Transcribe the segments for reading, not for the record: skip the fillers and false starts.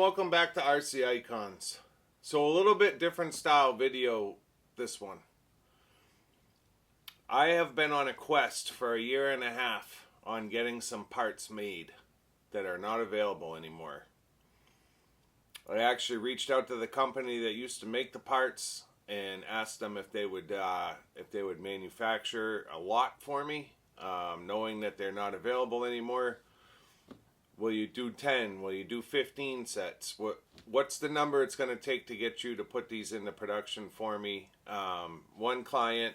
welcome back to RC Icons. So a little bit different style video, this one. I have been on a quest for a year and a half on getting some parts made that are not available anymore. I actually reached out to the company that used to make the parts and asked them if they would manufacture a lot for me, knowing that they're not available anymore. Will you do 10? Will you do 15 sets? What's the number it's going to take to get you to put these into production for me? One client,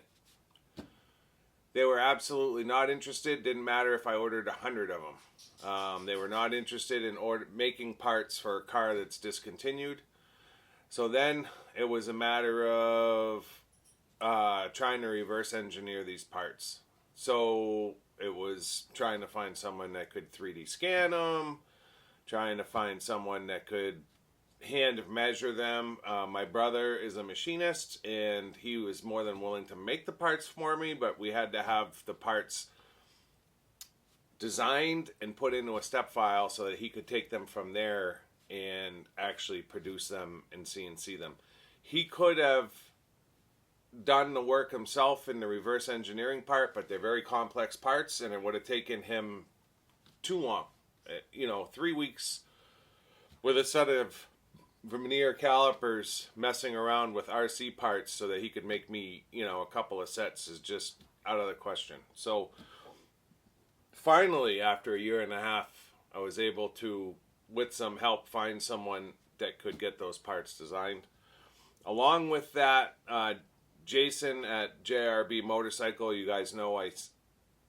they were absolutely not interested. Didn't matter if I ordered 100 of them. They were not interested in making parts for a car that's discontinued. So then it was a matter of trying to reverse engineer these parts. So it was trying to find someone that could 3D scan them, trying to find someone that could hand measure them. My brother is a machinist, and he was more than willing to make the parts for me, but we had to have the parts designed and put into a step file so that he could take them from there and actually produce them and CNC them. He could have done the work himself in the reverse engineering part, but they're very complex parts, and it would have taken him too long. 3 weeks with a set of vernier calipers messing around with RC parts so that he could make me, a couple of sets is just out of the question. So finally, after a year and a half, I was able to, with some help, find someone that could get those parts designed. Along with that, Jason at JRB Motorcycle, you guys know I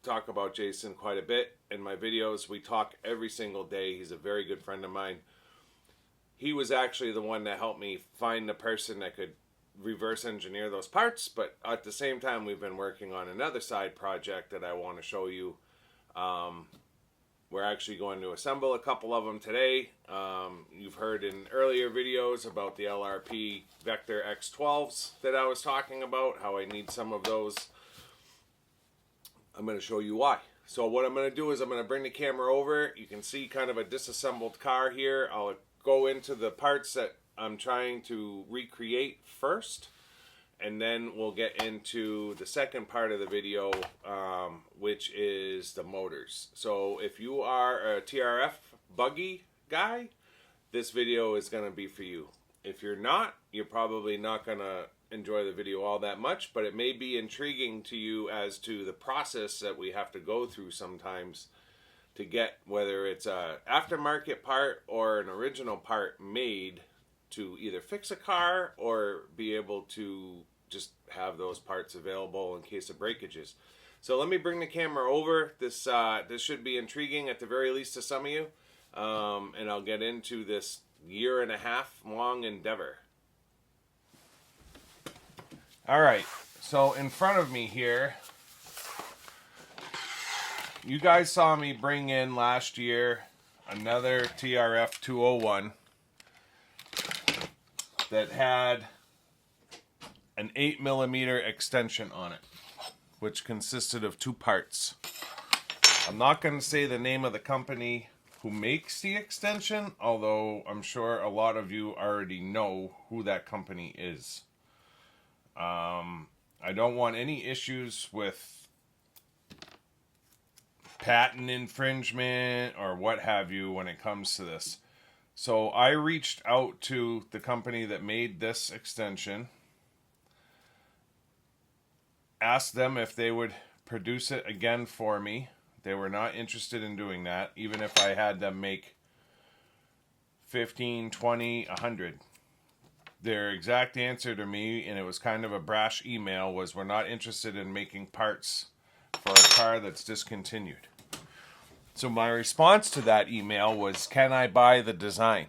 talk about Jason quite a bit in my videos. We talk every single day. He's a very good friend of mine. He was actually the one that helped me find the person that could reverse engineer those parts, but at the same time we've been working on another side project that I want to show you. We're actually going to assemble a couple of them today. You've heard in earlier videos about the LRP Vector X12s that I was talking about, how I need some of those. I'm going to show you why. So what I'm going to do is I'm going to bring the camera over. You can see kind of a disassembled car here. I'll go into the parts that I'm trying to recreate first, and then we'll get into the second part of the video, which is the motors. So if you are a TRF buggy guy, this video is going to be for you. If you're not, you're probably not going to enjoy the video all that much, but it may be intriguing to you as to the process that we have to go through sometimes to get, whether it's a aftermarket part or an original part made to either fix a car or be able to just have those parts available in case of breakages. So let me bring the camera over. This should be intriguing at the very least to some of you, and I'll get into this year and a half long endeavor. All right, so in front of me here, you guys saw me bring in last year another TRF 201 that had an 8mm extension on it, which consisted of two parts. I'm not going to say the name of the company who makes the extension, although I'm sure a lot of you already know who that company is. I don't want any issues with patent infringement or what have you when it comes to this. So I reached out to the company that made this extension, asked them if they would produce it again for me. They were not interested in doing that, even if I had them make 15, 20, 100. Their exact answer to me, and it was kind of a brash email, was we're not interested in making parts for a car that's discontinued. So my response to that email was, can I buy the design?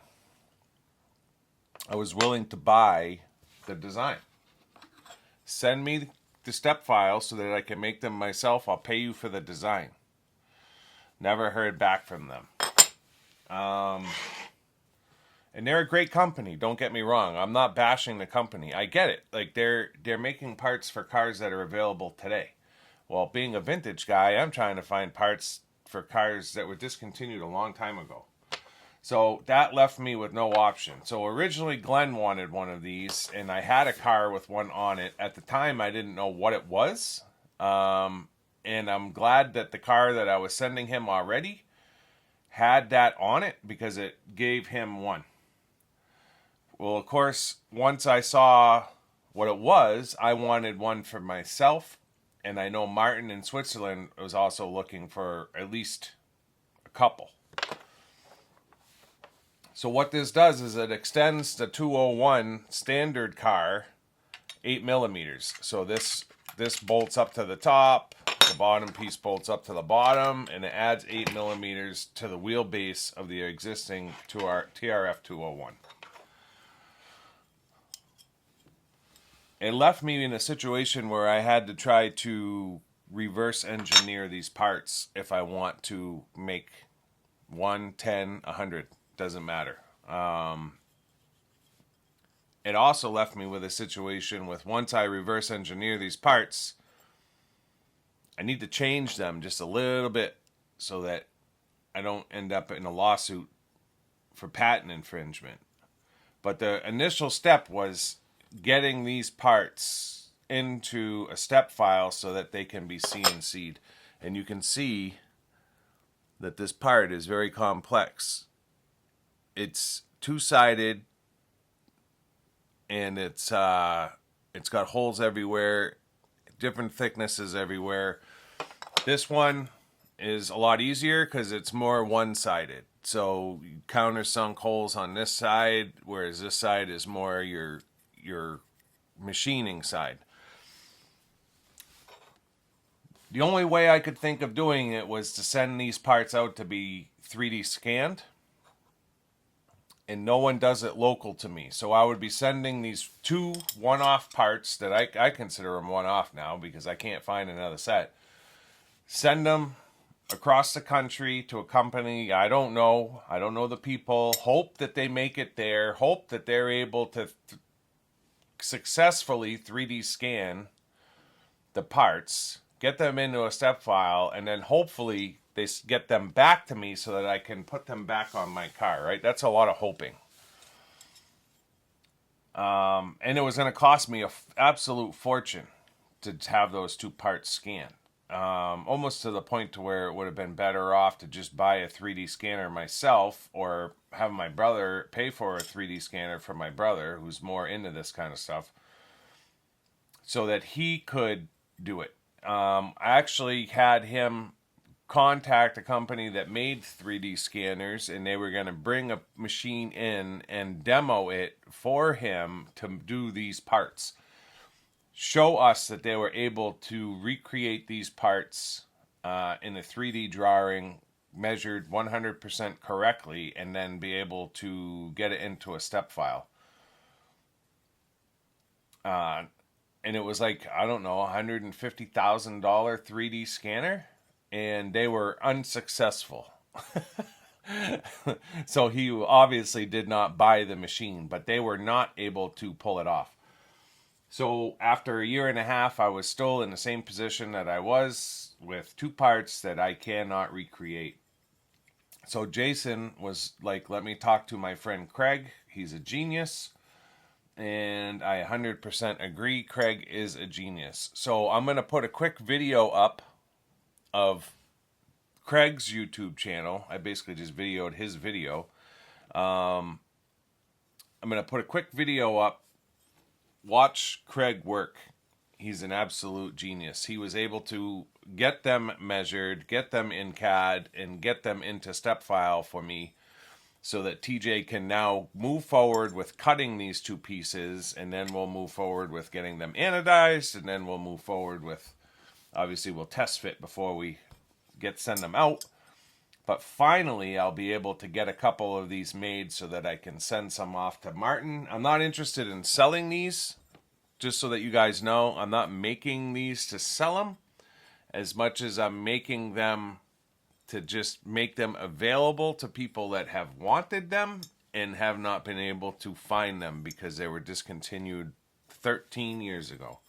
I was willing to buy the design. Send me the step files so that I can make them myself. I'll pay you for the design. Never heard back from them. And they're a great company, don't get me wrong. I'm not bashing the company. I get it. Like, they're making parts for cars that are available today. Well, being a vintage guy, I'm trying to find parts for cars that were discontinued a long time ago. So that left me with no option. So originally Glenn wanted one of these, and I had a car with one on it. At the time, I didn't know what it was. And I'm glad that the car that I was sending him already had that on it, because it gave him one. Well, of course, once I saw what it was, I wanted one for myself. And I know Martin in Switzerland was also looking for at least a couple. So what this does is it extends the 201 standard car 8 millimeters. So this bolts up to the top, the bottom piece bolts up to the bottom, and it adds 8 millimeters to the wheelbase of the existing TRF 201. It left me in a situation where I had to try to reverse engineer these parts if I want to make 1, 10, 100. Doesn't matter. It also left me with a situation with, once I reverse engineer these parts, I need to change them just a little bit so that I don't end up in a lawsuit for patent infringement. But the initial step was getting these parts into a step file so that they can be CNC'd. And you can see that this part is very complex. It's two-sided, and it's got holes everywhere, different thicknesses everywhere. This one is a lot easier because it's more one-sided. So countersunk holes on this side, whereas this side is more your machining side. The only way I could think of doing it was to send these parts out to be 3D scanned. And no one does it local to me. So I would be sending these 2 one-off parts that I consider them one-off now because I can't find another set. Send them across the country to a company I don't know. I don't know the people. Hope that they make it there. Hope that they're able to successfully 3D scan the parts, get them into a step file, and then hopefully they get them back to me so that I can put them back on my car, right? That's a lot of hoping. And it was going to cost me an absolute fortune to have those 2 parts scanned. Almost to the point to where it would have been better off to just buy a 3D scanner myself, or have my brother pay for a 3D scanner for my brother, who's more into this kind of stuff, so that he could do it. I actually had him contact a company that made 3D scanners, and they were going to bring a machine in and demo it for him to do these parts. Show us that they were able to recreate these parts in a 3D drawing, measured 100% correctly, and then be able to get it into a step file. And it was like, I don't know, $150,000 3D scanner. And they were unsuccessful. So he obviously did not buy the machine, but they were not able to pull it off. So after a year and a half, I was still in the same position that I was, with 2 parts that I cannot recreate. So Jason was like, let me talk to my friend Craig. He's a genius. And I 100% agree. Craig is a genius. So I'm going to put a quick video up of Craig's YouTube channel. I basically just videoed his video. I'm going to put a quick video up. Watch Craig work. He's an absolute genius. He was able to get them measured, get them in CAD, and get them into step file for me, so that TJ can now move forward with cutting these 2 pieces, and then we'll move forward with getting them anodized, and then we'll move forward with, obviously we'll test fit before we send them out. But finally, I'll be able to get a couple of these made so that I can send some off to Martin. I'm not interested in selling these, just so that you guys know. I'm not making these to sell them as much as I'm making them to just make them available to people that have wanted them and have not been able to find them because they were discontinued 13 years ago.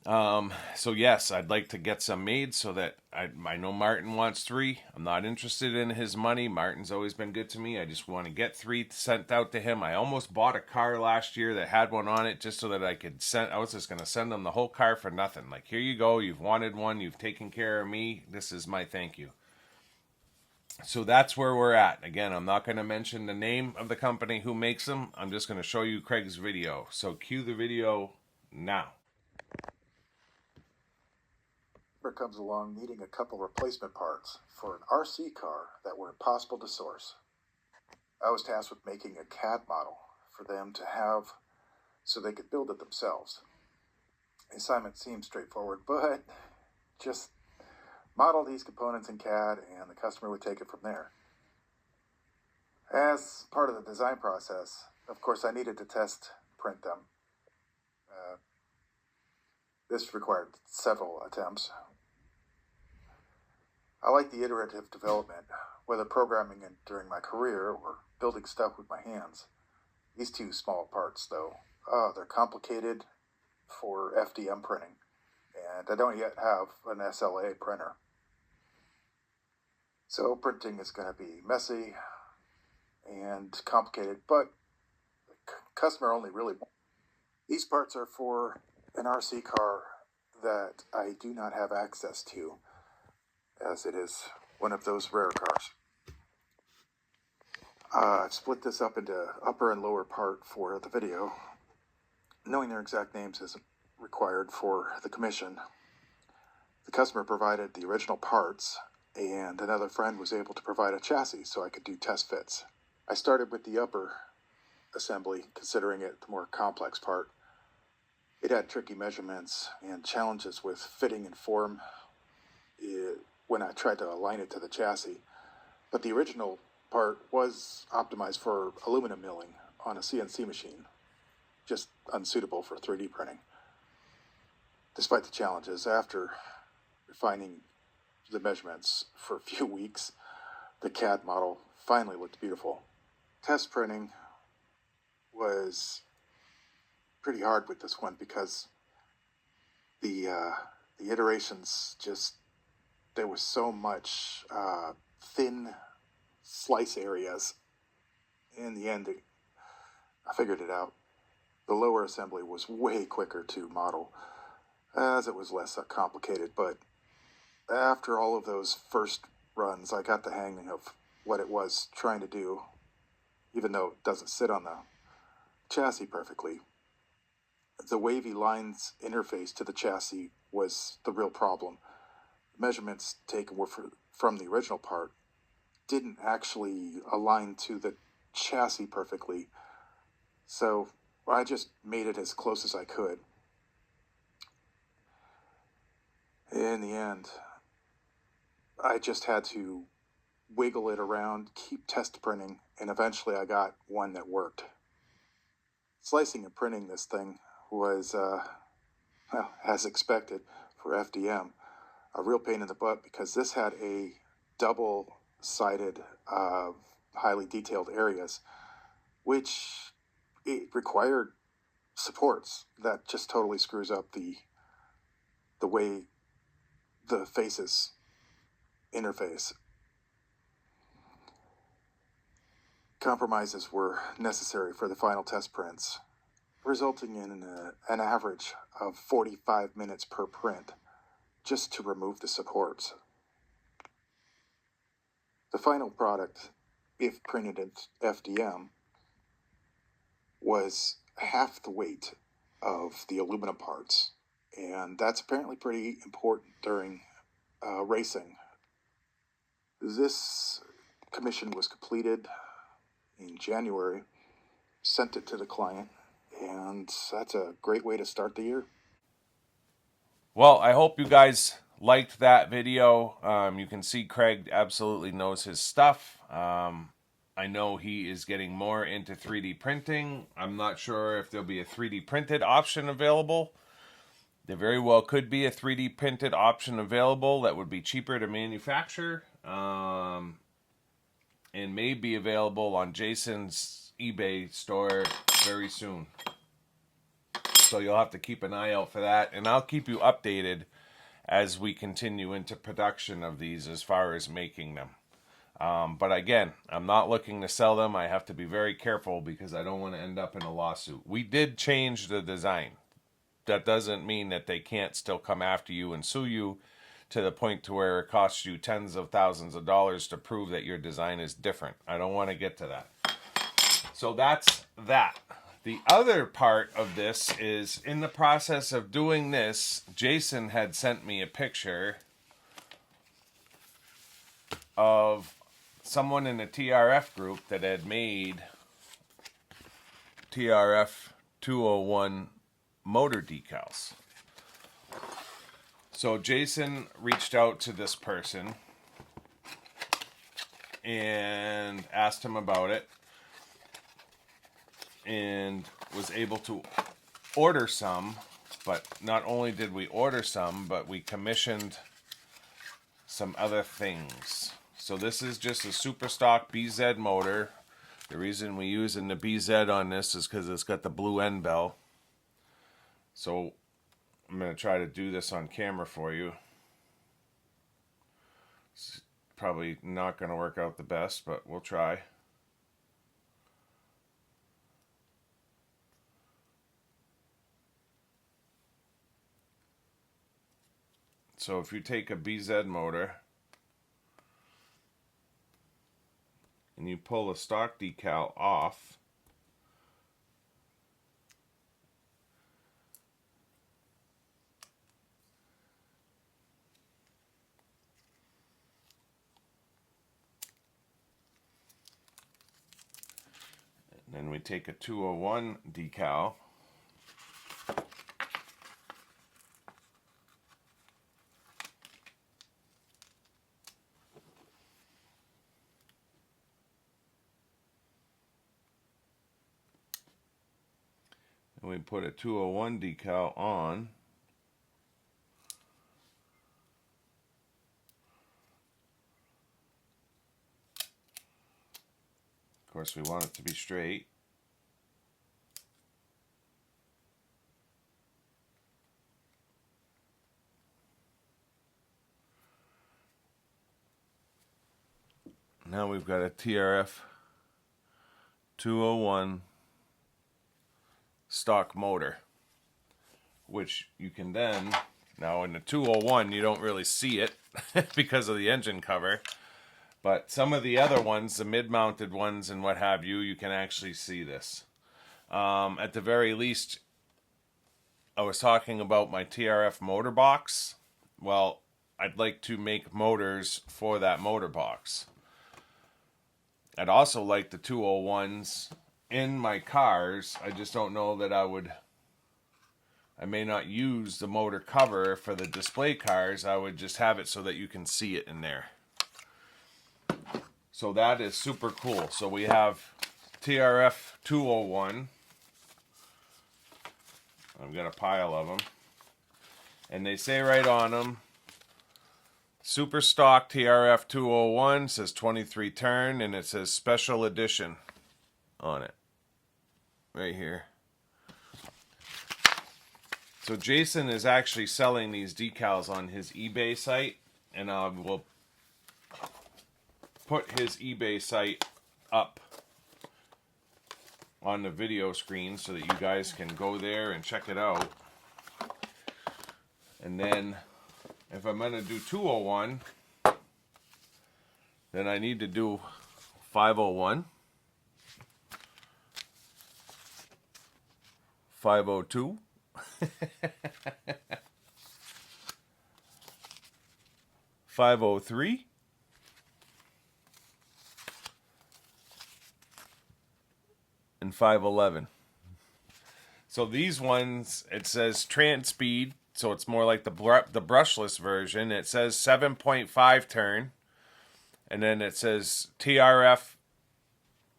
So yes, I'd like to get some made so that I know Martin wants 3. I'm not interested in his money. Martin's always been good to me. I just want to get 3 sent out to him. I almost bought a car last year that had one on it just so that I could send. I was just going to send him the whole car for nothing. Like, here you go. You've wanted one. You've taken care of me. This is my thank you. So that's where we're at. Again, I'm not going to mention the name of the company who makes them. I'm just going to show you Craig's video. So cue the video now. Comes along needing a couple replacement parts for an RC car that were impossible to source. I was tasked with making a CAD model for them to have so they could build it themselves. The assignment seemed straightforward, but just model these components in CAD and the customer would take it from there. As part of the design process, of course, I needed to test print them. This required several attempts. I like the iterative development, whether programming it during my career or building stuff with my hands. These 2 small parts, though, they're complicated for FDM printing, and I don't yet have an SLA printer. So printing is going to be messy and complicated, but the customer only really wants. These parts are for an RC car that I do not have access to, as it is one of those rare cars. I've split this up into upper and lower part for the video. Knowing their exact names isn't required for the commission. The customer provided the original parts, and another friend was able to provide a chassis so I could do test fits. I started with the upper assembly, considering it the more complex part. It had tricky measurements and challenges with fitting and form when I tried to align it to the chassis, but the original part was optimized for aluminum milling on a CNC machine, just unsuitable for 3D printing. Despite the challenges, after refining the measurements for a few weeks, the CAD model finally looked beautiful. Test printing was pretty hard with this one because the iterations just, there was so much thin slice areas. In the end, I figured it out. The lower assembly was way quicker to model, as it was less complicated, but after all of those first runs, I got the hang of what it was trying to do, even though it doesn't sit on the chassis perfectly. The wavy lines interface to the chassis was the real problem. Measurements taken were from the original part didn't actually align to the chassis perfectly, so I just made it as close as I could. In the end, I just had to wiggle it around, keep test printing, and eventually I got one that worked. Slicing and printing this thing was, well, as expected for FDM, a real pain in the butt because this had a double-sided, highly detailed areas, which it required supports that just totally screws up the way the faces interface. Compromises were necessary for the final test prints, resulting in an average of 45 minutes per print just to remove the supports. The final product, if printed in FDM, was half the weight of the aluminum parts, and that's apparently pretty important during racing. This commission was completed in January, sent it to the client, and that's a great way to start the year. Well, I hope you guys liked that video. You can see Craig absolutely knows his stuff. I know he is getting more into 3D printing. I'm not sure if there'll be a 3D printed option available. There very well could be a 3D printed option available that would be cheaper to manufacture, and may be available on Jason's eBay store very soon. So you'll have to keep an eye out for that, and I'll keep you updated as we continue into production of these as far as making them. But again, I'm not looking to sell them. I have to be very careful because I don't want to end up in a lawsuit. We did change the design. That doesn't mean that they can't still come after you and sue you to the point to where it costs you tens of thousands of dollars to prove that your design is different. I don't want to get to that. So that's that. The other part of this is, in the process of doing this, Jason had sent me a picture of someone in the TRF group that had made TRF 201 motor decals. So Jason reached out to this person and asked him about it, and was able to order some. But not only did we order some, but we commissioned some other things. So this is just a super stock BZ motor. The reason we're using the BZ on this is because it's got the blue end bell. So I'm going to try to do this on camera for you. It's probably not going to work out the best, but we'll try. So if you take a BZ motor and you pull the stock decal off, and then we take a 201 decal, and we put a 201 decal on. Of course, we want it to be straight. Now we've got a TRF 201 stock motor, which you can then, now in the 201 you don't really see it because of the engine cover, but some of the other ones, the mid-mounted ones and what have you, you can actually see this. At the very least, I was talking about my TRF motor box. Well, I'd like to make motors for that motor box. I'd also like the 201s in my cars. I just don't know that I may not use the motor cover for the display cars. I would just have it so that you can see it in there. So that is super cool. So we have TRF 201. I've got a pile of them. And they say right on them, super stock TRF 201, says 23 turn, and it says special edition on it. Right here. So Jason is actually selling these decals on his eBay site, and I will put his eBay site up on the video screen so that you guys can go there and check it out. And then if I'm going to do 201, then I need to do 501, 502, 503, and 511. So these ones, it says Trans Speed, so it's more like the brushless version. It says 7.5 turn, and then it says TRF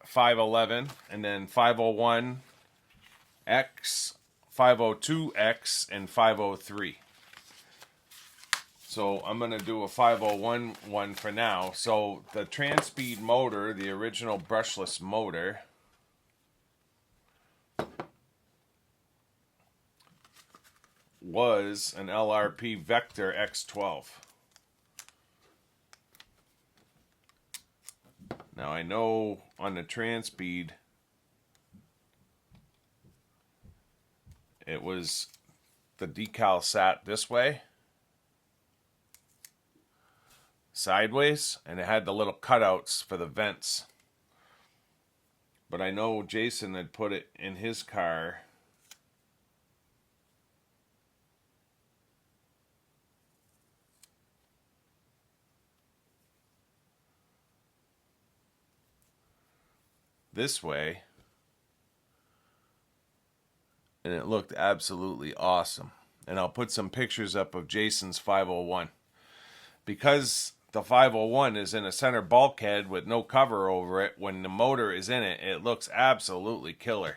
511, and then 501X, 502X, and 503. So I'm going to do a 501 one for now. So the Trans Speed motor, the original brushless motor, was an LRP Vector X12. Now I know on the Transpeed it was the decal sat this way, sideways, and it had the little cutouts for the vents. But I know Jason had put it in his car this way, and it looked absolutely awesome. And I'll put some pictures up of Jason's 501. Because the 501 is in a center bulkhead with no cover over it, when the motor is in it, it looks absolutely killer.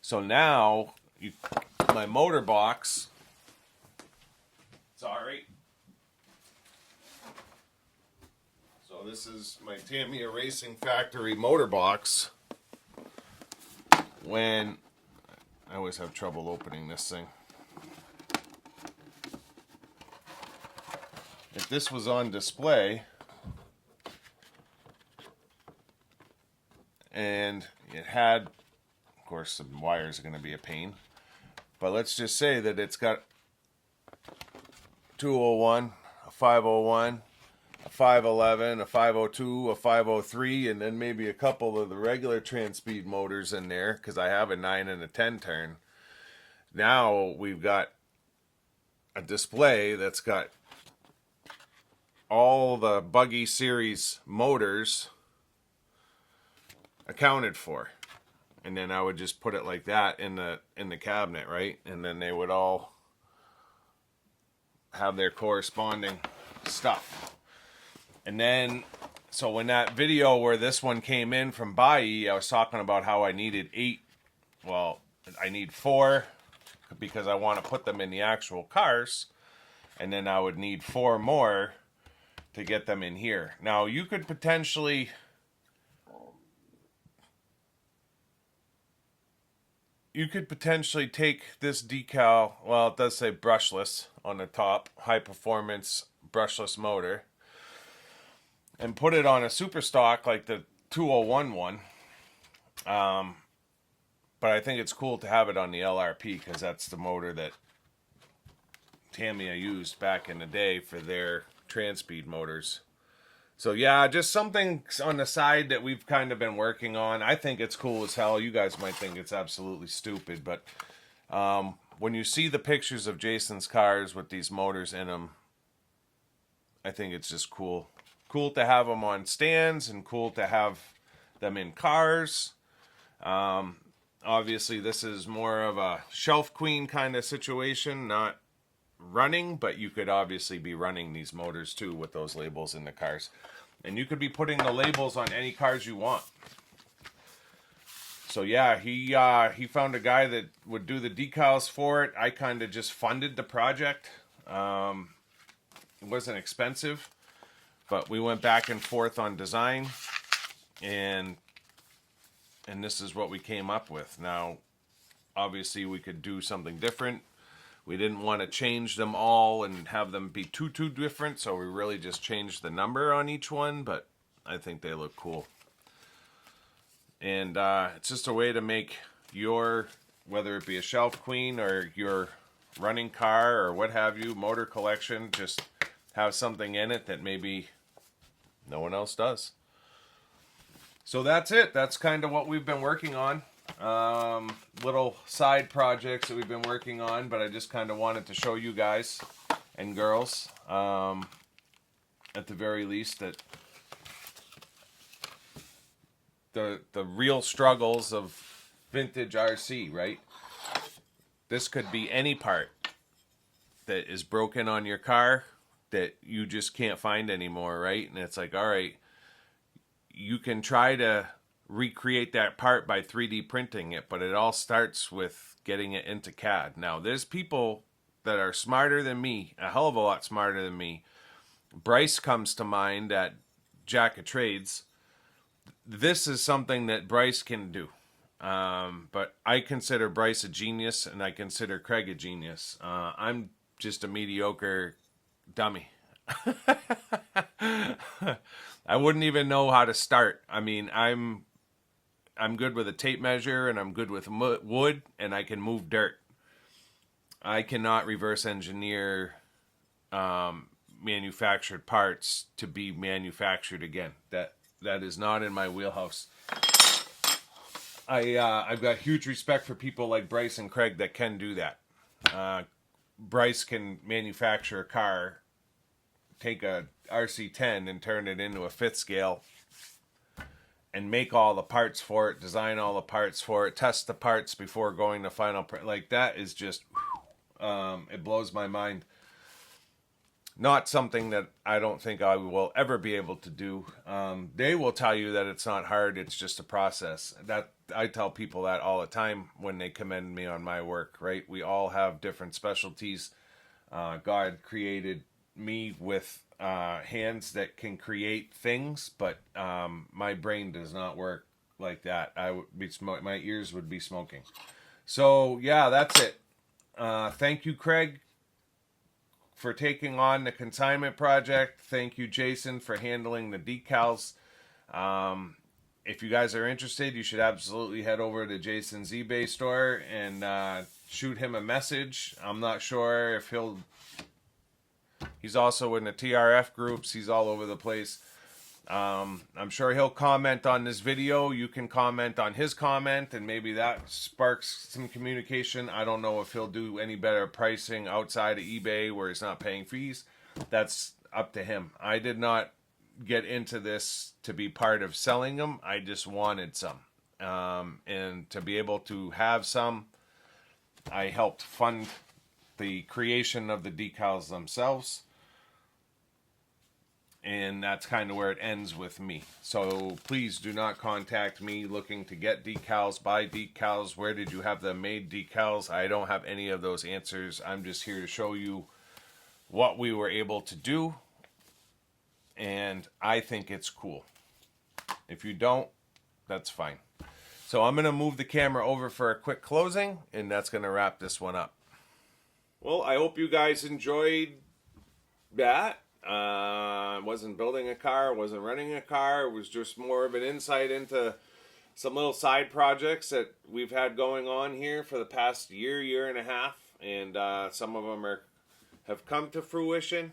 So now, my motor box, sorry. So this is my Tamiya Racing Factory motor box. When, I always have trouble opening this thing. If this was on display and it had, of course, the wires are going to be a pain, but let's just say that it's got 201, a 501, a 511, a 502, a 503, and then maybe a couple of the regular Transpeed motors in there, because I have a 9 and a 10 turn. Now we've got a display that's got all the Buggy series motors accounted for, and then I would just put it like that in the cabinet, right? And then they would all have their corresponding stuff. And then, so when that video where this one came in from Bai, I was talking about how I needed 8. Well, I need 4 because I want to put them in the actual cars, and then I would need 4 more to get them in here. Now, you could potentially take this decal, well, it does say brushless on the top, high performance brushless motor, and put it on a super stock like the 201 one. But I think it's cool to have it on the LRP because that's the motor that Tamiya used back in the day for their Transpeed motors. So yeah, just something on the side that we've kind of been working on. I think it's cool as hell. You guys might think it's absolutely stupid, but when you see the pictures of Jason's cars with these motors in them, I think it's just cool. Cool to have them on stands and cool to have them in cars. Obviously, this is more of a shelf queen kind of situation, not running, but you could obviously be running these motors too with those labels in the cars, and you could be putting the labels on any cars you want. So yeah, he found a guy that would do the decals for it. I kind of just funded the project. It wasn't expensive, but we went back and forth on design, and this is what we came up with. Now obviously we could do something different. We didn't want to change them all and have them be too different, so we really just changed the number on each one, but I think they look cool. And it's just a way to make your, whether it be a shelf queen or your running car or what have you, motor collection, just have something in it that maybe no one else does. So that's it. That's kind of what we've been working on. Little side projects that we've been working on, but I just kind of wanted to show you guys and girls, at the very least, that the real struggles of vintage RC, right? This could be any part that is broken on your car that you just can't find anymore, right? And it's like, all right, you can try to recreate that part by 3D printing it, but it all starts with getting it into CAD. Now, there's people that are smarter than me, a hell of a lot smarter than me. Bryce comes to mind at Jack of Trades. This is something that Bryce can do. But I consider Bryce a genius, and I consider Craig a genius. I'm just a mediocre dummy. I wouldn't even know how to start. I mean, I'm good with a tape measure, and I'm good with wood, and I can move dirt. I cannot reverse engineer manufactured parts to be manufactured again. That is not in my wheelhouse. I've got huge respect for people like Bryce and Craig that can do that. Bryce can manufacture a car, take a RC10 and turn it into a fifth scale, and make all the parts for it, design all the parts for it, test the parts before going to final print. Like, that is just, it blows my mind. Not something that I don't think I will ever be able to do. They will tell you that it's not hard, it's just a process. That I tell people that all the time when they commend me on my work, right? We all have different specialties. God created me with hands that can create things, but my brain does not work like that. I would be my ears would be smoking. So yeah, that's it. Thank you, Craig, for taking on the consignment project. Thank you, Jason, for handling the decals. If you guys are interested, you should absolutely head over to Jason's eBay store and shoot him a message. I'm not sure if he's also in the TRF groups. He's all over the place. I'm sure he'll comment on this video. You can comment on his comment, and maybe that sparks some communication. I don't know if he'll do any better pricing outside of eBay where he's not paying fees. That's up to him. I did not get into this to be part of selling them. I just wanted some. And to be able to have some, I helped fund the creation of the decals themselves. And that's kind of where it ends with me. So please do not contact me looking to get decals, buy decals. Where did you have them made decals? I don't have any of those answers. I'm just here to show you what we were able to do. And I think it's cool. If you don't, that's fine. So I'm going to move the camera over for a quick closing, and that's going to wrap this one up. Well, I hope you guys enjoyed that. Wasn't building a car, wasn't running a car. It was just more of an insight into some little side projects that we've had going on here for the past year and a half. And some of them have come to fruition,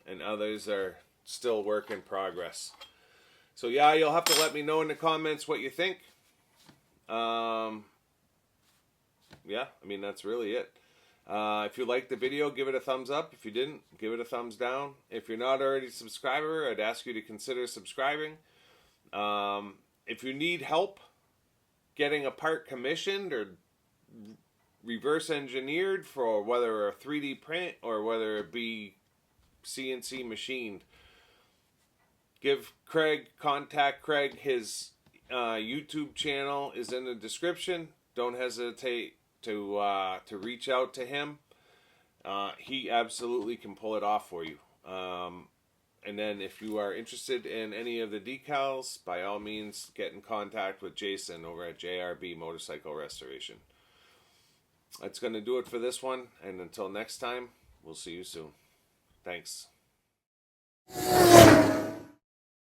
and others are still work in progress. So yeah, you'll have to let me know in the comments what you think. Yeah, I mean, that's really it. If you liked the video, give it a thumbs up. If you didn't, give it a thumbs down. If you're not already a subscriber, I'd ask you to consider subscribing. If you need help getting a part commissioned or reverse engineered for whether a 3D print or whether it be CNC machined, contact Craig. His YouTube channel is in the description. Don't hesitate to reach out to him. He absolutely can pull it off for you. And then if you are interested in any of the decals, by all means get in contact with Jason over at JRB Motorcycle Restoration. That's going to do it for this one, and until next time, we'll see you soon. Thanks.